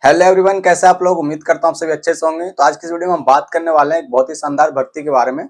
Hello everyone, कैसे आप लोग। उम्मीद करता हूँ आप सभी अच्छे से होंगे। तो आज की इस वीडियो में हम बात करने वाले हैं एक बहुत ही शानदार भर्ती के बारे में,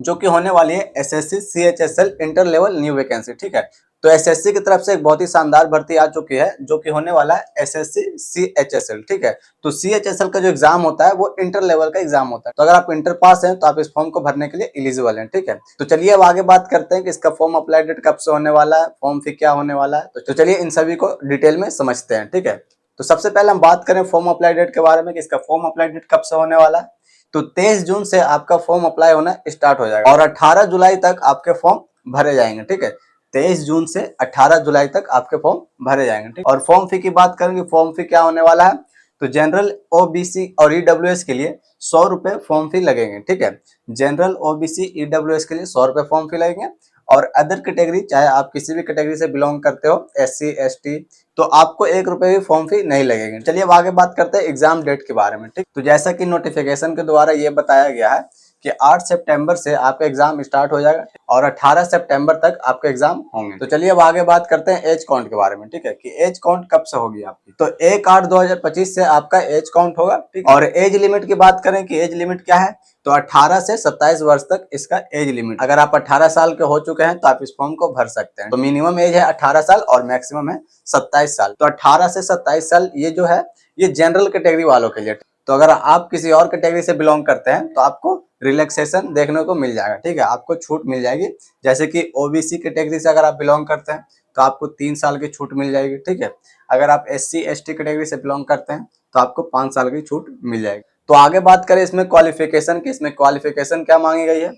जो कि होने वाली है SSC CHSL inter level new vacancy. ठीक है, तो एसएससी की तरफ से एक बहुत ही शानदार भर्ती आ चुकी है, जो कि होने वाला है एसएससी सीएचएसएल। ठीक है, तो सीएचएसएल का जो एग्जाम होता है वो इंटर लेवल का एग्जाम होता है। तो अगर आप इंटर पास हैं तो आप इस फॉर्म को भरने के लिए एलिजिबल हैं। ठीक है, तो चलिए अब आगे बात करते हैं कि इसका फॉर्म अप्लाई डेट कब से होने वाला है, फॉर्म फी क्या होने वाला है। तो चलिए इन सभी को डिटेल में समझते हैं। ठीक है, तो सबसे पहले हम बात करें फॉर्म अप्लाई डेट के बारे में कि इसका फॉर्म अप्लाई डेट कब से होने वाला है। तो 23 जून से आपका फॉर्म अप्लाई होना स्टार्ट हो जाएगा और 18 जुलाई तक आपके फॉर्म भरे जाएंगे। ठीक है, 23 जून से 18 जुलाई तक आपके फॉर्म भरे जाएंगे। ठीक, और फॉर्म फी की बात करेंगे, फॉर्म फी क्या होने वाला है। तो जनरल ओबीसी और ईडब्ल्यूएस के लिए 100 रुपए फॉर्म फी लगेंगे। ठीक है, जनरल ओबीसी ईडब्ल्यूएस के लिए 100 रुपए फॉर्म फी लगेंगे। और अदर कैटेगरी, चाहे आप किसी भी कैटेगरी से बिलोंग करते हो, एससी एसटी, तो आपको 1 रुपए भी फॉर्म फी नहीं लगेगी। चलिए अब आगे बात करते हैं एग्जाम डेट के बारे में। ठीक, तो जैसा कि नोटिफिकेशन के द्वारा ये बताया गया है कि 8 सितंबर से आपका एग्जाम स्टार्ट हो जाएगा और 18 सितंबर तक आपके एग्जाम होंगे। तो चलिए अब आगे बात करते हैं एज काउंट के बारे में। ठीक है, कि एज काउंट कब से होगी आपकी। तो 1/8/2025 से आपका एज काउंट होगा। ठीक, और एज लिमिट की बात करें कि एज लिमिट क्या है, तो 18 से 27 वर्ष तक इसका एज लिमिट। अगर आप 18 साल के हो चुके हैं तो आप इस फॉर्म को भर सकते हैं। तो मिनिमम एज है 18 साल और मैक्सिमम है 27 साल। तो 18 से 27 साल ये जो है ये जनरल कैटेगरी वालों के लिए। तो अगर आप किसी और कैटेगरी से बिलोंग करते हैं तो आपको रिलैक्सेशन देखने को मिल जाएगा। ठीक है, आपको छूट मिल जाएगी। जैसे कि ओबीसी कैटेगरी से अगर आप बिलोंग करते हैं तो आपको 3 साल की छूट मिल जाएगी। ठीक है, अगर आप एससी एसटी कैटेगरी से बिलोंग करते हैं तो आपको 5 साल की छूट मिल जाएगी। तो आगे बात करें इसमें क्वालिफिकेशन की, इसमें क्वालिफिकेशन क्या मांगी गई है।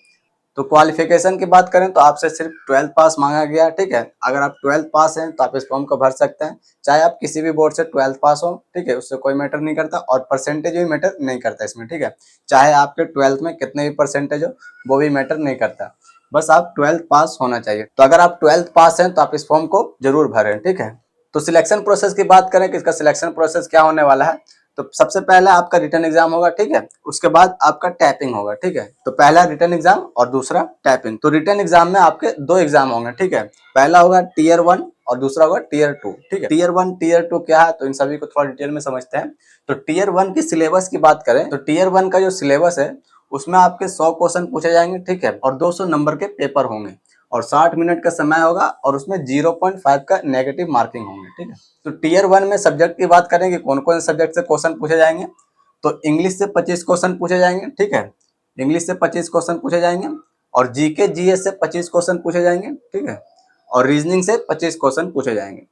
तो क्वालिफिकेशन की बात करें तो आपसे सिर्फ 12th पास मांगा गया। ठीक है, अगर आप 12th पास हैं तो आप इस फॉर्म को भर सकते हैं, चाहे आप किसी भी बोर्ड से 12th पास हो। ठीक है, उससे कोई मैटर नहीं करता और परसेंटेज भी मैटर नहीं करता इसमें। ठीक है, चाहे आपके 12th में कितने भी परसेंटेज हो वो भी मैटर नहीं करता, बस आप 12th पास होना चाहिए। तो अगर आप 12th पास हैं तो आप इस फॉर्म को जरूर भरें। ठीक है, तो सिलेक्शन प्रोसेस की बात करें कि इसका सिलेक्शन प्रोसेस क्या होने वाला है। तो सबसे पहले आपका रिटन एग्जाम होगा। ठीक है, उसके बाद आपका टाइपिंग होगा। ठीक है, तो पहला रिटन एग्जाम और दूसरा टाइपिंग। तो रिटन एग्जाम में आपके 2 एग्जाम होंगे। ठीक है, पहला होगा टीयर 1 और दूसरा होगा टीयर 2। ठीक है, टीयर 1 टीयर 2 क्या है, तो इन सभी को थोड़ा डिटेल में समझते हैं। तो टीयर 1 की सिलेबस की बात करें तो टीयर 1 का जो सिलेबस है उसमें आपके 100 क्वेश्चन पूछे जाएंगे। ठीक है, और 200 नंबर के पेपर होंगे और 60 मिनट का समय होगा और उसमें 0.5 का नेगेटिव मार्किंग होंगे। ठीक है, तो टीयर 1 में सब्जेक्ट की बात करें कि कौन कौन सब्जेक्ट से क्वेश्चन पूछे जाएंगे। तो इंग्लिश से 25 क्वेश्चन पूछे जाएंगे। ठीक है, इंग्लिश से 25 क्वेश्चन पूछे जाएंगे और जीके जीएस से 25 क्वेश्चन पूछे जाएंगे। ठीक है, और रीजनिंग से 25 क्वेश्चन पूछे जाएंगे।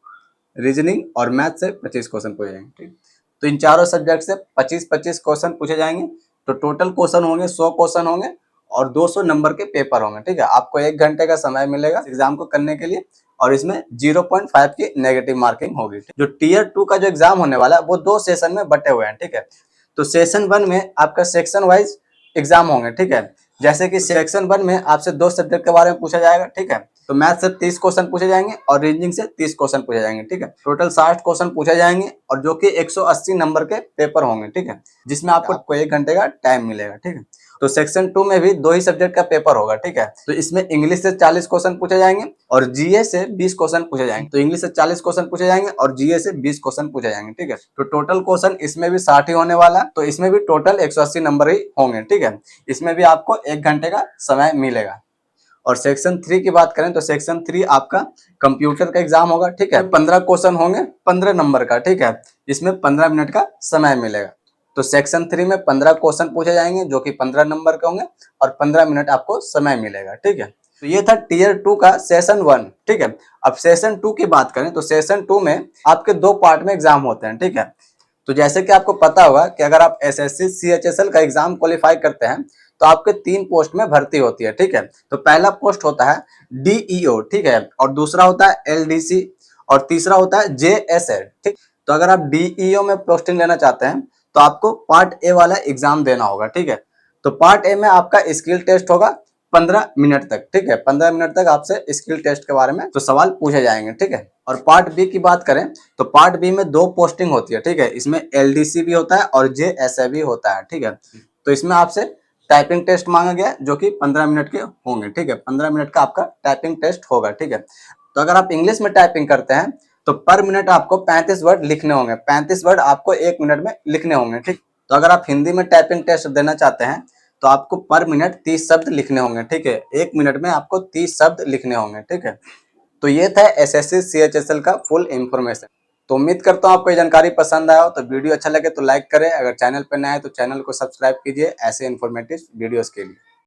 रीजनिंग और मैथ से 25 क्वेश्चन पूछे जाएंगे। ठीक, तो इन चारों सब्जेक्ट से 25-25 क्वेश्चन पूछे जाएंगे। तो टोटल क्वेश्चन होंगे 100 क्वेश्चन होंगे और 200 नंबर के पेपर होंगे। ठीक है, आपको 1 घंटे का समय मिलेगा एग्जाम को करने के लिए और इसमें 0.5 की नेगेटिव मार्किंग होगी। जो टीयर 2 का जो एग्जाम होने वाला है वो 2 सेशन में बटे हुए हैं। ठीक है, तो सेशन 1 में आपका सेक्शन वाइज एग्जाम होंगे। ठीक है, जैसे कि सेक्शन 1 में आपसे 2 सब्जेक्ट के बारे में पूछा जाएगा। ठीक है, तो मैथ से 30 क्वेश्चन पूछे जाएंगे और रीजनिंग से 30 क्वेश्चन पूछे जाएंगे। ठीक है, टोटल 60 क्वेश्चन पूछे जाएंगे और जो कि 180 नंबर के पेपर होंगे। ठीक है, जिसमें आपको 1 घंटे का टाइम मिलेगा। ठीक है, तो सेक्शन 2 में भी 2 ही सब्जेक्ट का पेपर होगा। ठीक है, तो इसमें इंग्लिश से 40 क्वेश्चन पूछे जाएंगे और जीए से 20 क्वेश्चन पूछे जाएंगे। तो इंग्लिश से 40 क्वेश्चन पूछे जाएंगे और जीए से 20 क्वेश्चन पूछे जाएंगे। ठीक है, तो टोटल क्वेश्चन इसमें भी 60 ही होने वाला है। तो इसमें भी टोटल 180 नंबर ही होंगे। ठीक है, इसमें भी आपको 1 घंटे का समय मिलेगा। और सेक्शन 3 की बात करें तो सेक्शन 3 आपका कंप्यूटर का एग्जाम होगा। ठीक है, 15 क्वेश्चन होंगे 15 नंबर का। ठीक है, इसमें 15 मिनट का समय मिलेगा। तो सेक्शन 3 में 15 क्वेश्चन पूछे जाएंगे जो कि 15 नंबर के होंगे और 15 मिनट आपको समय मिलेगा। ठीक है, तो ये था टीयर 2 का सेशन 1। ठीक है, अब सेशन 2 की बात करें तो सेशन 2 में आपके 2 पार्ट में एग्जाम होते हैं। ठीक है, तो जैसे कि आपको पता होगा कि अगर आप एसएससी सीएचएसएल का एग्जाम क्वालिफाई करते हैं तो आपके 3 पोस्ट में भर्ती होती है। ठीक है, तो पहला पोस्ट होता है डीईओ। ठीक है, और दूसरा होता है एलडीसी और तीसरा होता है जेएसएल। ठीक, तो अगर आप डीईओ में पोस्टिंग लेना चाहते हैं तो आपको पार्ट ए वाला एग्जाम देना होगा। ठीक है, तो पार्ट ए में आपका स्किल टेस्ट होगा 15 मिनट तक। ठीक है, 15 मिनट तक आपसे स्किल टेस्ट के बारे में तो सवाल पूछे जाएंगे। ठीक है, और पार्ट बी की बात करें तो पार्ट बी में 2 पोस्टिंग होती है। ठीक है, इसमें एलडीसी भी होता है और जेएसए भी होता है। ठीक है, तो इसमें आपसे टाइपिंग टेस्ट मांगा गया जो कि 15 मिनट के होंगे। ठीक है, 15 मिनट का आपका टाइपिंग टेस्ट होगा। ठीक है, तो अगर आप इंग्लिश में टाइपिंग करते हैं तो पर मिनट आपको 35 वर्ड लिखने होंगे, 35 वर्ड आपको 1 मिनट में लिखने होंगे, ठीक। तो अगर आप हिंदी में टाइपिंग टेस्ट देना चाहते हैं तो आपको पर मिनट 30 शब्द लिखने होंगे, ठीक है। 1 मिनट में आपको 30 शब्द लिखने होंगे, ठीक है। तो ये था एसएससी सीएचएसएल का फुल इंफॉर्मेशन। तो उम्मीद करता हूँ आपको ये जानकारी पसंद आया हो। तो वीडियो अच्छा लगे तो लाइक करें, अगर चैनल पर नए हैं तो चैनल को सब्सक्राइब कीजिए ऐसे इन्फॉर्मेटिव वीडियोस के लिए।